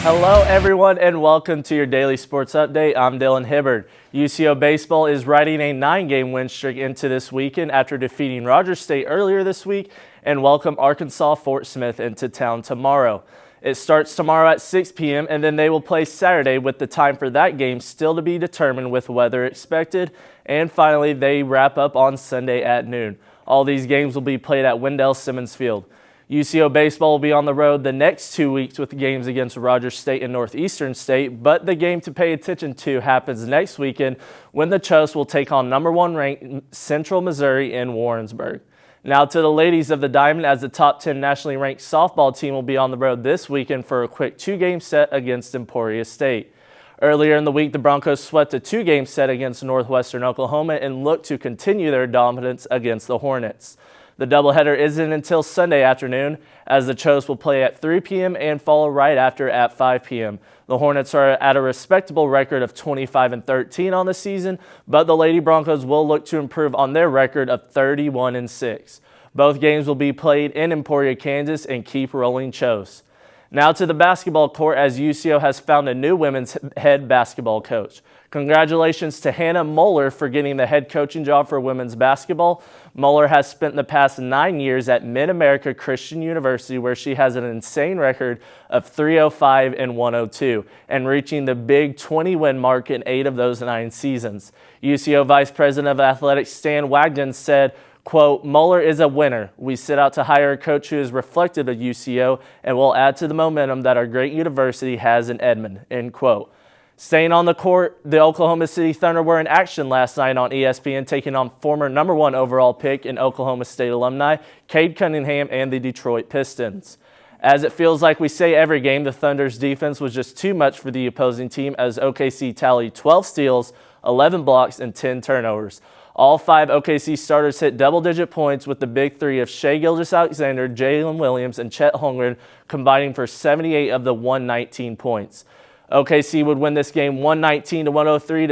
Hello, everyone, and welcome to your daily sports update. I'm Dylan Hibbard. UCO Baseball is riding a 9-game win streak into this weekend after defeating Rogers State earlier this week and welcome Arkansas Fort Smith into town tomorrow. It starts tomorrow at 6 p.m. and then they will play Saturday with the time for that game still to be determined with weather expected. And finally, they wrap up on Sunday at noon. All these games will be played at Wendell Simmons Field. UCO Baseball will be on the road the next 2 weeks with games against Rogers State and Northeastern State, but the game to pay attention to happens next weekend when the Chos will take on number 1 ranked Central Missouri in Warrensburg. Now to the ladies of the Diamond, as the top 10 nationally ranked softball team will be on the road this weekend for a quick 2-game set against Emporia State. Earlier in the week, the Broncos swept a 2-game set against Northwestern Oklahoma and look to continue their dominance against the Hornets. The doubleheader isn't until Sunday afternoon, as the Chos will play at 3 p.m. and follow right after at 5 p.m. The Hornets are at a respectable record of 25-13 on the season, but the Lady Broncos will look to improve on their record of 31-6. Both games will be played in Emporia, Kansas, and keep rolling Chos. Now to the basketball court, as UCO has found a new women's head basketball coach. Congratulations to Hannah Moeller for getting the head coaching job for women's basketball. Moeller has spent the past 9 years at Mid-America Christian University, where she has an insane record of 305 and 102, and reaching the big 20-win mark in 8 of those 9 seasons. UCO Vice President of Athletics Stan Wagden said, quote, "Moeller is a winner. We set out to hire a coach who is reflective of UCO and will add to the momentum that our great university has in Edmond," end quote. Staying on the court, the Oklahoma City Thunder were in action last night on ESPN, taking on former number 1 overall pick and Oklahoma State alumni Cade Cunningham and the Detroit Pistons. As it feels like we say every game, the Thunder's defense was just too much for the opposing team, as OKC tallied 12 steals, 11 blocks, and 10 turnovers. All 5 OKC starters hit double-digit points, with the big 3 of Shai Gilgeous-Alexander, Jalen Williams, and Chet Holmgren combining for 78 of the 119 points. OKC would win this game 119-103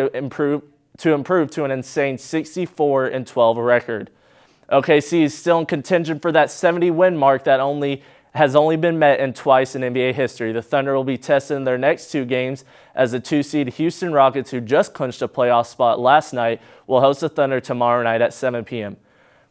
to improve to an insane 64-12 record. OKC is still in contention for that 70-win mark that has only been met in twice in NBA history. The Thunder will be tested in their next 2 games, as the 2-seed Houston Rockets, who just clinched a playoff spot last night, will host the Thunder tomorrow night at 7 p.m.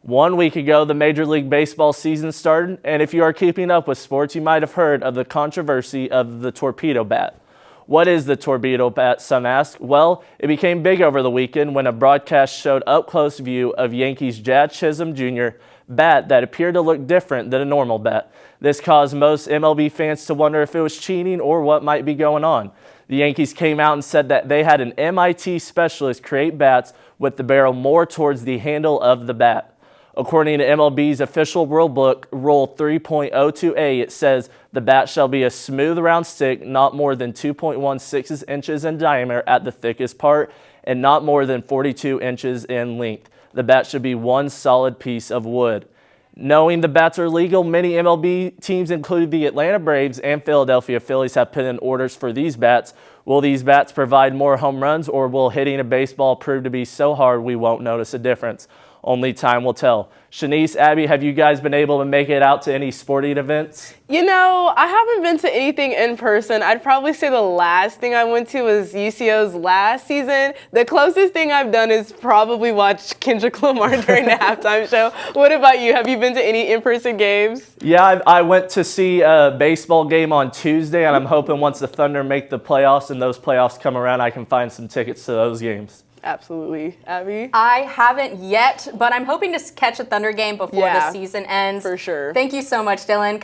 1 week ago, the Major League Baseball season started, and if you are keeping up with sports, you might have heard of the controversy of the torpedo bat. What is the torpedo bat, some ask? Well, it became big over the weekend when a broadcast showed up-close view of Yankees' Jazz Chisholm Jr. bat that appeared to look different than a normal bat. This caused most MLB fans to wonder if it was cheating or what might be going on. The Yankees came out and said that they had an MIT specialist create bats with the barrel more towards the handle of the bat. According to MLB's official rule book, Rule 3.02a, it says the bat shall be a smooth round stick not more than 2.16 inches in diameter at the thickest part and not more than 42 inches in length. The bat should be one solid piece of wood. Knowing the bats are legal, many MLB teams, including the Atlanta Braves and Philadelphia Phillies, have put in orders for these bats. Will these bats provide more home runs, or will hitting a baseball prove to be so hard we won't notice a difference? Only time will tell. Shanice, Abby, have you guys been able to make it out to any sporting events? You know, I haven't been to anything in person. I'd probably say the last thing I went to was UCO's last season. The closest thing I've done is probably watch Kendrick Lamar during the halftime show. What about you? Have you been to any in-person games? Yeah, I went to see a baseball game on Tuesday, and I'm hoping once the Thunder make the playoffs and those playoffs come around, I can find some tickets to those games. Absolutely. Abby? I haven't yet, but I'm hoping to catch a Thunder game before the season ends. For sure. Thank you so much, Dylan.